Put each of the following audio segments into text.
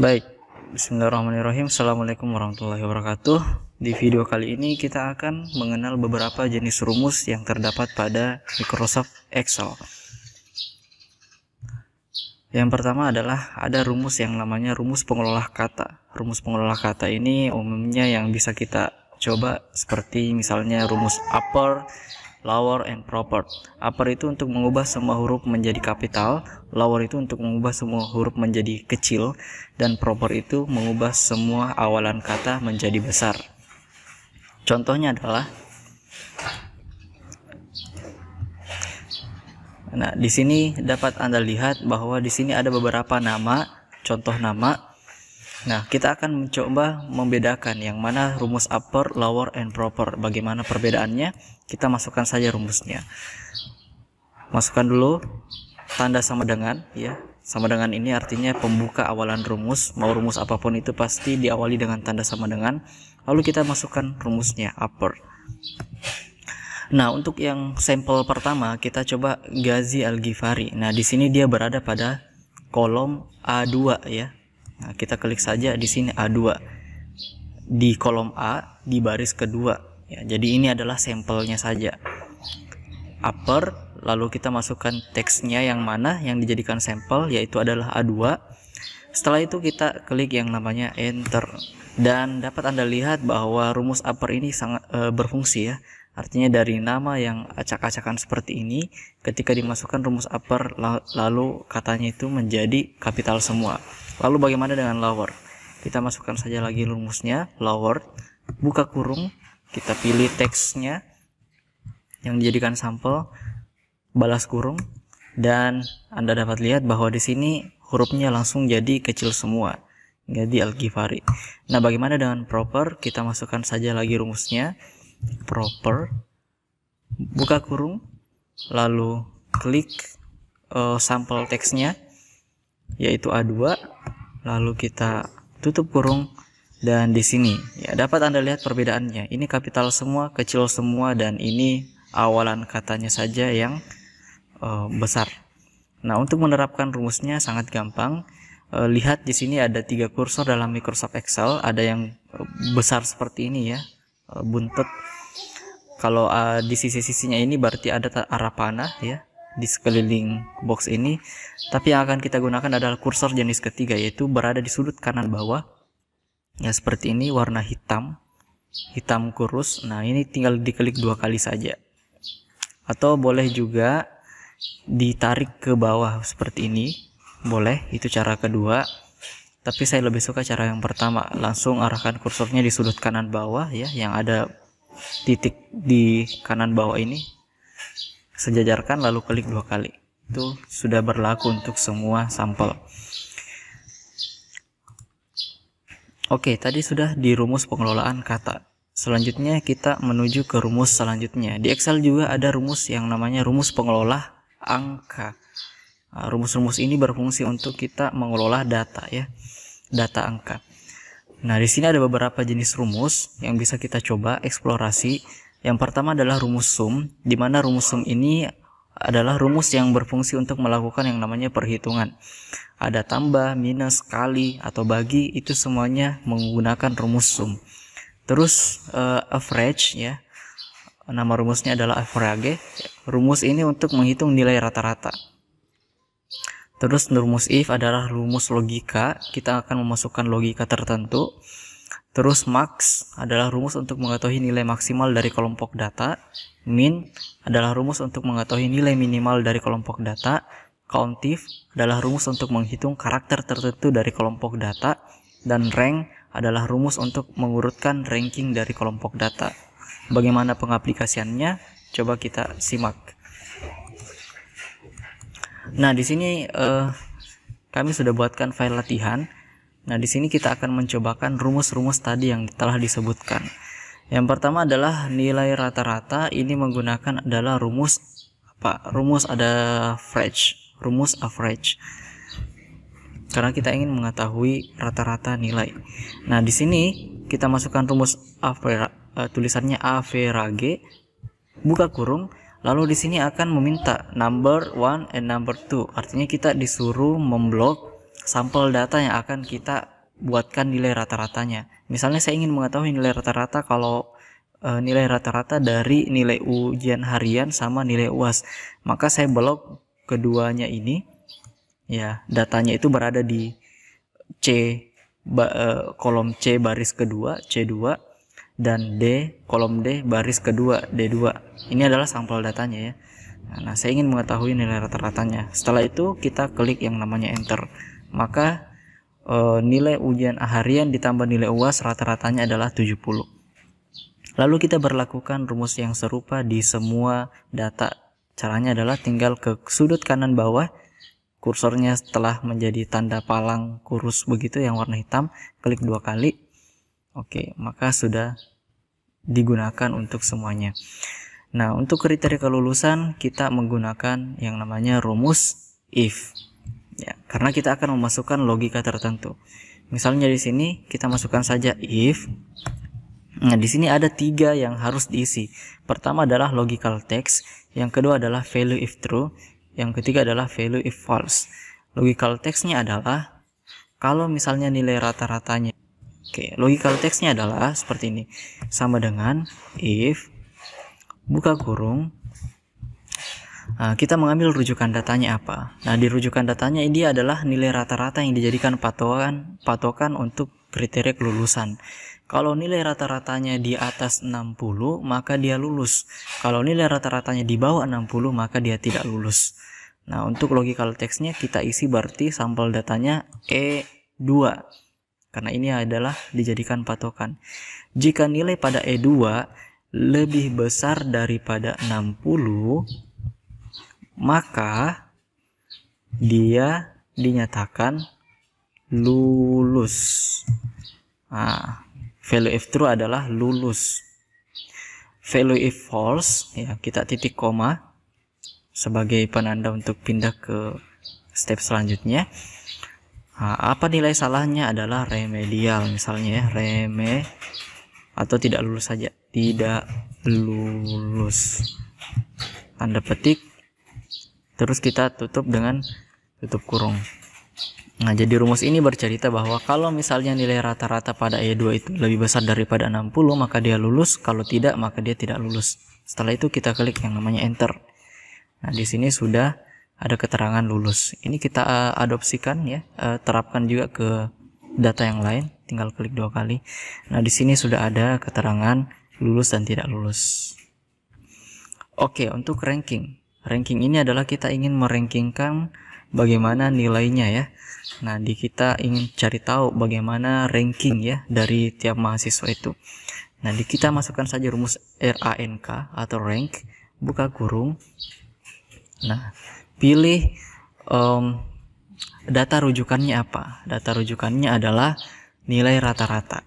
Baik, bismillahirrahmanirrahim. Assalamualaikum warahmatullahi wabarakatuh. Di video kali ini kita akan mengenal beberapa jenis rumus yang terdapat pada Microsoft Excel. Yang pertama adalah ada rumus yang namanya rumus pengelola kata. Rumus pengelola kata ini umumnya yang bisa kita coba seperti misalnya rumus upper, lower, and proper. Upper itu untuk mengubah semua huruf menjadi kapital, lower itu untuk mengubah semua huruf menjadi kecil, dan proper itu mengubah semua awalan kata menjadi besar. Contohnya adalah, nah di sini dapat Anda lihat bahwa di sini ada beberapa nama, contoh nama. Nah, kita akan mencoba membedakan yang mana rumus upper, lower, and proper. Bagaimana perbedaannya? Kita masukkan saja rumusnya. Masukkan dulu tanda sama dengan, ya. Sama dengan ini artinya pembuka awalan rumus. Mau rumus apapun itu pasti diawali dengan tanda sama dengan. Lalu kita masukkan rumusnya upper. Nah, untuk yang sampel pertama kita coba Ghazi Al-Ghifari. Nah, di sini dia berada pada kolom A2 ya. Nah, kita klik saja di sini A2 di kolom A di baris kedua ya. Jadi ini adalah sampelnya saja. Upper, lalu kita masukkan teksnya yang mana yang dijadikan sampel, yaitu adalah A2. Setelah itu kita klik yang namanya enter, dan dapat Anda lihat bahwa rumus upper ini sangat berfungsi ya. Artinya dari nama yang acak-acakan seperti ini, ketika dimasukkan rumus upper lalu katanya itu menjadi kapital semua. Lalu bagaimana dengan lower? Kita masukkan saja lagi rumusnya, lower, buka kurung, kita pilih teksnya yang dijadikan sampel, balas kurung, dan Anda dapat lihat bahwa di sini hurufnya langsung jadi kecil semua, jadi Al-Ghifari. Nah, bagaimana dengan proper? Kita masukkan saja lagi rumusnya, proper, buka kurung, lalu klik sampel teksnya yaitu A2, lalu kita tutup kurung, dan di sini ya dapat Anda lihat perbedaannya. Ini kapital semua, kecil semua, dan ini awalan katanya saja yang besar. Nah, untuk menerapkan rumusnya sangat gampang. Lihat di sini ada 3 kursor dalam Microsoft Excel, ada yang besar seperti ini ya, buntut. Kalau di sisi-sisinya ini berarti ada arah panah ya di sekeliling box ini. Tapi yang akan kita gunakan adalah kursor jenis ketiga, yaitu berada di sudut kanan bawah ya, seperti ini, warna hitam kurus. Nah, ini tinggal diklik 2 kali saja, atau boleh juga ditarik ke bawah seperti ini, boleh, itu cara kedua. Tapi saya lebih suka cara yang pertama, langsung arahkan kursornya di sudut kanan bawah ya, yang ada titik di kanan bawah ini, sejajarkan lalu klik 2 kali. Itu sudah berlaku untuk semua sampel. Oke, tadi sudah di rumus pengelolaan kata. Selanjutnya kita menuju ke rumus selanjutnya. Di Excel juga ada rumus yang namanya rumus pengelola angka. Rumus-rumus ini berfungsi untuk kita mengelola data ya, data angka. Nah, di sini ada beberapa jenis rumus yang bisa kita coba eksplorasi. Yang pertama adalah rumus sum, di mana rumus sum ini adalah rumus yang berfungsi untuk melakukan yang namanya perhitungan. Ada tambah, minus, kali, atau bagi, itu semuanya menggunakan rumus sum. Terus average ya, nama rumusnya adalah average. Rumus ini untuk menghitung nilai rata-rata. Terus rumus if adalah rumus logika, kita akan memasukkan logika tertentu. Terus max adalah rumus untuk mengetahui nilai maksimal dari kelompok data. Min adalah rumus untuk mengetahui nilai minimal dari kelompok data. Countif adalah rumus untuk menghitung karakter tertentu dari kelompok data. Dan rank adalah rumus untuk mengurutkan ranking dari kelompok data. Bagaimana pengaplikasiannya? Coba kita simak. Nah, di sini kami sudah buatkan file latihan. Nah, di sini kita akan mencobakan rumus-rumus tadi yang telah disebutkan. Yang pertama adalah nilai rata-rata. Ini menggunakan adalah rumus apa? Rumus ada average, rumus average. Karena kita ingin mengetahui rata-rata nilai. Nah, di sini kita masukkan rumus tulisannya average, buka kurung. Lalu di sini akan meminta number 1 and number 2. Artinya kita disuruh memblok sampel data yang akan kita buatkan nilai rata-ratanya. Misalnya saya ingin mengetahui nilai rata-rata kalau nilai rata-rata dari nilai ujian harian sama nilai UAS, maka saya blok keduanya ini ya, datanya itu berada di kolom C baris kedua C2 dan kolom D baris kedua D2. Ini adalah sampel datanya ya. Nah, saya ingin mengetahui nilai rata-ratanya. Setelah itu kita klik yang namanya enter. Maka nilai ujian harian ditambah nilai UAS rata-ratanya adalah 70. Lalu kita berlakukan rumus yang serupa di semua data. Caranya adalah tinggal ke sudut kanan bawah, kursornya setelah menjadi tanda palang kurus begitu yang warna hitam, klik 2 kali. Oke, maka sudah digunakan untuk semuanya. Nah, untuk kriteria kelulusan kita menggunakan yang namanya rumus if. Ya, karena kita akan memasukkan logika tertentu. Misalnya di sini kita masukkan saja if. Nah, di sini ada 3 yang harus diisi. Pertama adalah logical text, yang kedua adalah value if true, yang ketiga adalah value if false. Logical textnya adalah kalau misalnya nilai rata-ratanya. Oke, logical textnya adalah seperti ini. Sama dengan if buka kurung. Nah, kita mengambil rujukan datanya apa? Nah, di rujukan datanya ini adalah nilai rata-rata yang dijadikan patokan untuk kriteria kelulusan. Kalau nilai rata-ratanya di atas 60, maka dia lulus. Kalau nilai rata-ratanya di bawah 60, maka dia tidak lulus. Nah, untuk logical textnya kita isi berarti sampel datanya E2. Karena ini adalah dijadikan patokan. Jika nilai pada E2 lebih besar daripada 60, maka dia dinyatakan lulus. Nah, value if true adalah lulus. Value if false ya kita titik koma sebagai penanda untuk pindah ke step selanjutnya. Nah, apa nilai salahnya adalah remedial misalnya ya, atau tidak lulus saja, tidak lulus, tanda petik, terus kita tutup dengan tutup kurung. Nah, jadi rumus ini bercerita bahwa kalau misalnya nilai rata-rata pada E2 itu lebih besar daripada 60, maka dia lulus, kalau tidak maka dia tidak lulus. Setelah itu kita klik yang namanya enter. Nah, di sini sudah ada keterangan lulus. Ini kita adopsikan ya, terapkan juga ke data yang lain, tinggal klik 2 kali. Nah, di sini sudah ada keterangan lulus dan tidak lulus. Oke, untuk ranking. Ranking ini adalah kita ingin merankingkan bagaimana nilainya ya. Nah, kita ingin cari tahu bagaimana ranking ya dari tiap mahasiswa itu. Nah, kita masukkan saja rumus RANK atau rank, buka kurung. Nah, pilih data rujukannya apa. Data rujukannya adalah nilai rata-rata.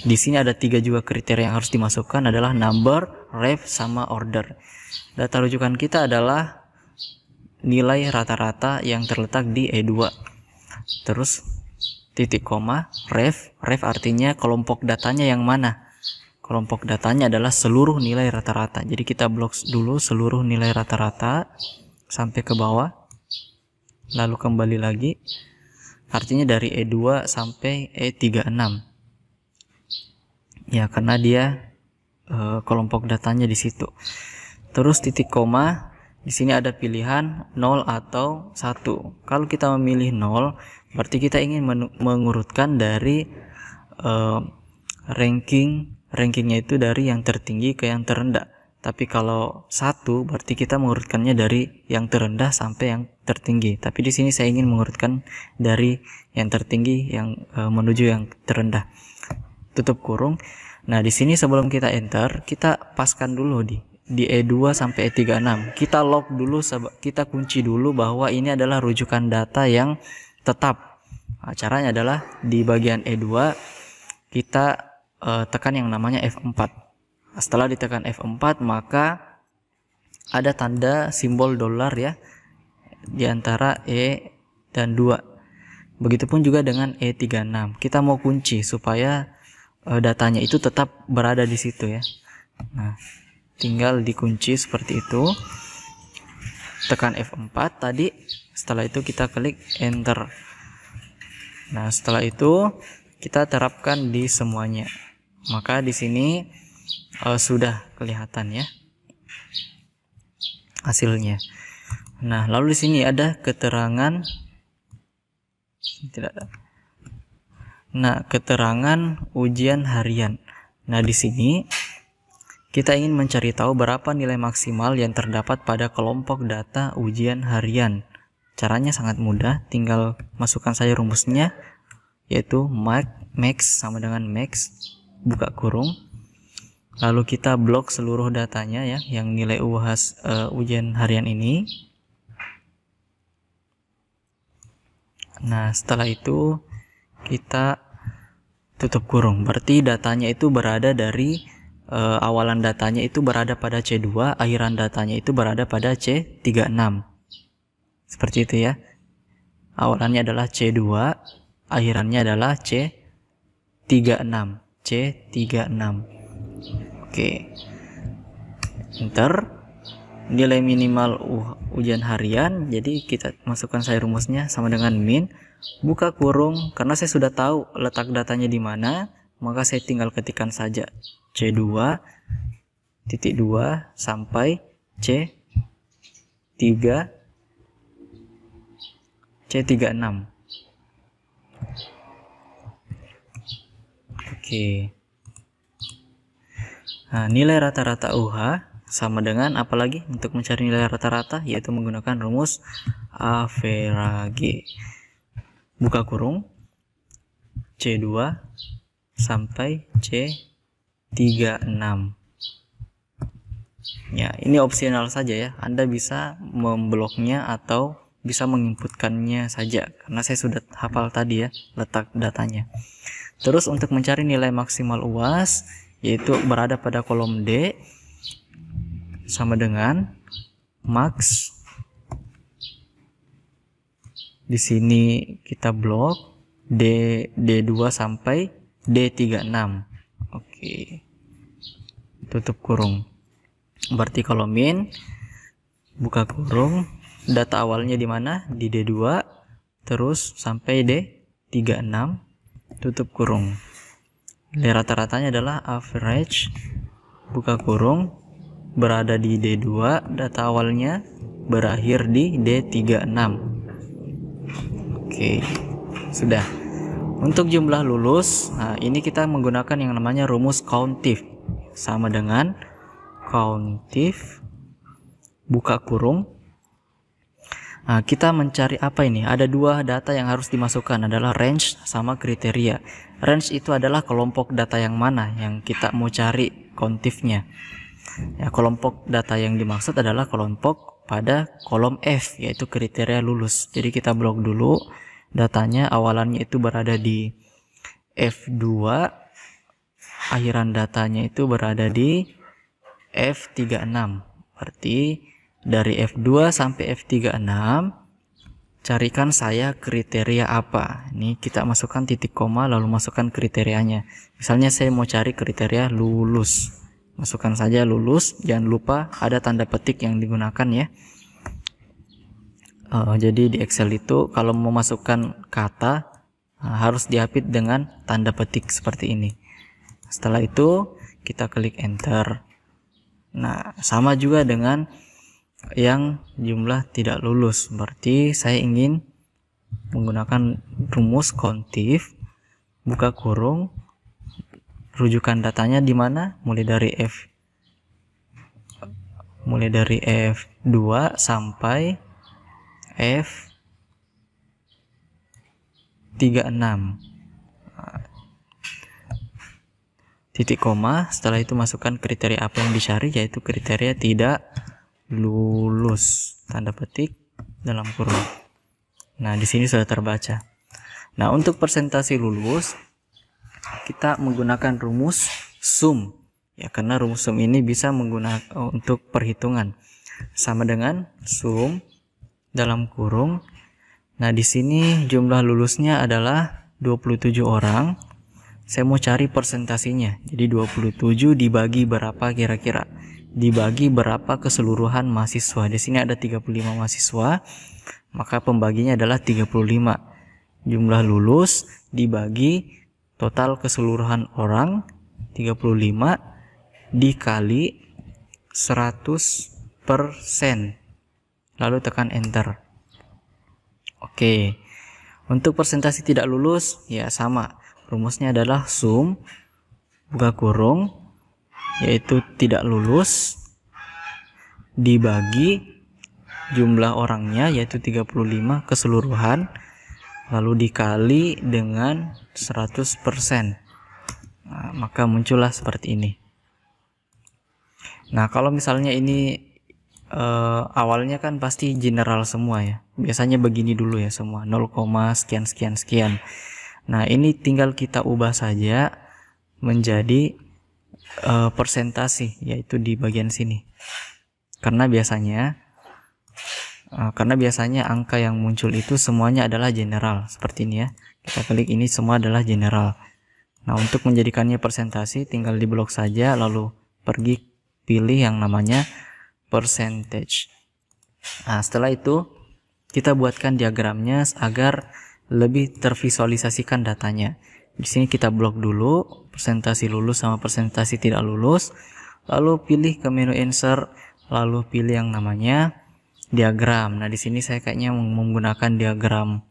Di sini ada 3 juga kriteria yang harus dimasukkan adalah number, ref, sama order. Data rujukan kita adalah nilai rata-rata yang terletak di E2. Terus titik koma, ref artinya kelompok datanya yang mana? Kelompok datanya adalah seluruh nilai rata-rata. Jadi kita blok dulu seluruh nilai rata-rata sampai ke bawah. Lalu kembali lagi. Artinya dari E2 sampai E36. Ya, karena dia kelompok datanya di situ. Terus titik koma. Di sini ada pilihan 0 atau 1. Kalau kita memilih 0, berarti kita ingin mengurutkan dari rankingnya itu dari yang tertinggi ke yang terendah. Tapi kalau 1, berarti kita mengurutkannya dari yang terendah sampai yang tertinggi. Tapi di sini saya ingin mengurutkan dari yang tertinggi yang menuju yang terendah. Tutup kurung. Nah, di sini sebelum kita enter, kita paskan dulu di E2 sampai E36. Kita lock dulu, kita kunci dulu bahwa ini adalah rujukan data yang tetap. Nah, caranya adalah di bagian E2 kita tekan yang namanya F4. Setelah ditekan F4, maka ada tanda simbol dolar ya di antara E dan 2. Begitupun juga dengan E36. Kita mau kunci supaya datanya itu tetap berada di situ ya. Nah, tinggal dikunci seperti itu. tekan F4 tadi. Setelah itu kita klik enter. Nah, setelah itu kita terapkan di semuanya. Maka di sini sudah kelihatan ya hasilnya. Nah, lalu di sini ada keterangan, tidak ada. Nah, keterangan ujian harian. Nah, di sini kita ingin mencari tahu berapa nilai maksimal yang terdapat pada kelompok data ujian harian. Caranya sangat mudah, tinggal masukkan saja rumusnya, yaitu max sama dengan max buka kurung. Lalu kita blok seluruh datanya ya, yang nilai UAS ujian harian ini. Nah, setelah itu kita tutup kurung. Berarti datanya itu berada dari awalan datanya itu berada pada C2, akhiran datanya itu berada pada C36. Seperti itu ya. Awalannya adalah C2, akhirannya adalah C36. C36. Oke. Enter. Nilai minimal ujian harian, jadi kita masukkan saya rumusnya sama dengan min buka kurung. Karena saya sudah tahu letak datanya di mana, maka saya tinggal ketikkan saja C2 titik 2 sampai C36. Oke. Nah, nilai rata-rata UH sama dengan apalagi untuk mencari nilai rata-rata, yaitu menggunakan rumus average. Buka kurung C2 sampai C36. Ya, ini opsional saja ya. Anda bisa membloknya atau bisa menginputkannya saja, karena saya sudah hafal tadi ya letak datanya. Terus untuk mencari nilai maksimal UAS, yaitu berada pada kolom D, sama dengan max. Di sini kita blok D2 sampai D36. Oke. Tutup kurung. Berarti kalau min buka kurung, data awalnya di mana? Di D2, terus sampai D36, tutup kurung. Nilai rata-ratanya adalah average buka kurung, berada di D2, data awalnya berakhir di D36. Oke, sudah. Untuk jumlah lulus, nah ini kita menggunakan yang namanya rumus countif. Sama dengan countif buka kurung. Nah, kita mencari apa ini? Ada dua data yang harus dimasukkan, adalah range sama kriteria. Range itu adalah kelompok data yang mana yang kita mau cari countifnya. Ya, kelompok data yang dimaksud adalah kelompok pada kolom F, yaitu kriteria lulus. Jadi kita blok dulu datanya, awalannya itu berada di F2, akhiran datanya itu berada di F36. Berarti dari F2 sampai F36 carikan saya kriteria apa. Ini kita masukkan titik koma lalu masukkan kriterianya. Misalnya saya mau cari kriteria lulus, masukkan saja lulus, jangan lupa ada tanda petik yang digunakan ya. Jadi di Excel itu kalau mau masukkan kata harus dihapit dengan tanda petik seperti ini. Setelah itu kita klik enter. Nah, sama juga dengan yang jumlah tidak lulus. Berarti saya ingin menggunakan rumus countif buka kurung, rujukan datanya di mana? Mulai dari F2 sampai F36. Titik koma, setelah itu masukkan kriteria apa yang dicari, yaitu kriteria tidak lulus, tanda petik dalam kurung. Nah, di sini sudah terbaca. Nah, untuk persentase lulus kita menggunakan rumus sum ya, karena rumus sum ini bisa menggunakan untuk perhitungan, sama dengan sum dalam kurung. Nah, di sini jumlah lulusnya adalah 27 orang. Saya mau cari persentasenya. Jadi 27 dibagi berapa kira-kira? dibagi berapa keseluruhan mahasiswa. Di sini ada 35 mahasiswa, maka pembaginya adalah 35. Jumlah lulus dibagi total keseluruhan orang 35 dikali 100%. Lalu tekan enter. Oke. Untuk persentase tidak lulus ya sama. Rumusnya adalah sum buka kurung yaitu tidak lulus dibagi jumlah orangnya yaitu 35 keseluruhan lalu dikali dengan 100%. Nah, maka muncullah seperti ini. Nah, kalau misalnya ini awalnya kan pasti general semua ya. Biasanya begini dulu ya semua 0, sekian sekian sekian. Nah, ini tinggal kita ubah saja menjadi persentase yaitu di bagian sini. Karena biasanya angka yang muncul itu semuanya adalah general seperti ini ya. Kita klik ini semua adalah general. Nah, untuk menjadikannya persentase tinggal diblok saja lalu pergi pilih yang namanya percentage. Nah, setelah itu kita buatkan diagramnya agar lebih tervisualisasikan datanya. Di sini kita blok dulu persentase lulus sama persentase tidak lulus, lalu pilih ke menu insert, lalu pilih yang namanya diagram. Nah, di sini saya kayaknya menggunakan diagram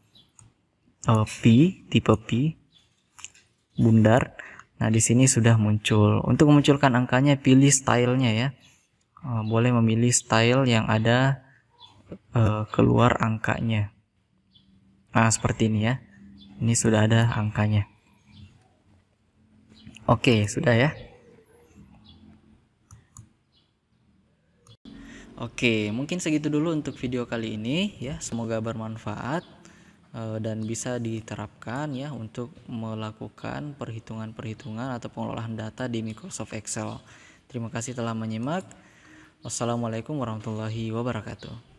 tipe P bundar. Nah, di sini sudah muncul. Untuk memunculkan angkanya pilih stylenya ya. Boleh memilih style yang ada keluar angkanya. Nah, seperti ini ya. Ini sudah ada angkanya. Oke, sudah ya. Oke, mungkin segitu dulu untuk video kali ini ya. Semoga bermanfaat dan bisa diterapkan ya untuk melakukan perhitungan-perhitungan atau pengolahan data di Microsoft Excel. Terima kasih telah menyimak. Wassalamualaikum warahmatullahi wabarakatuh.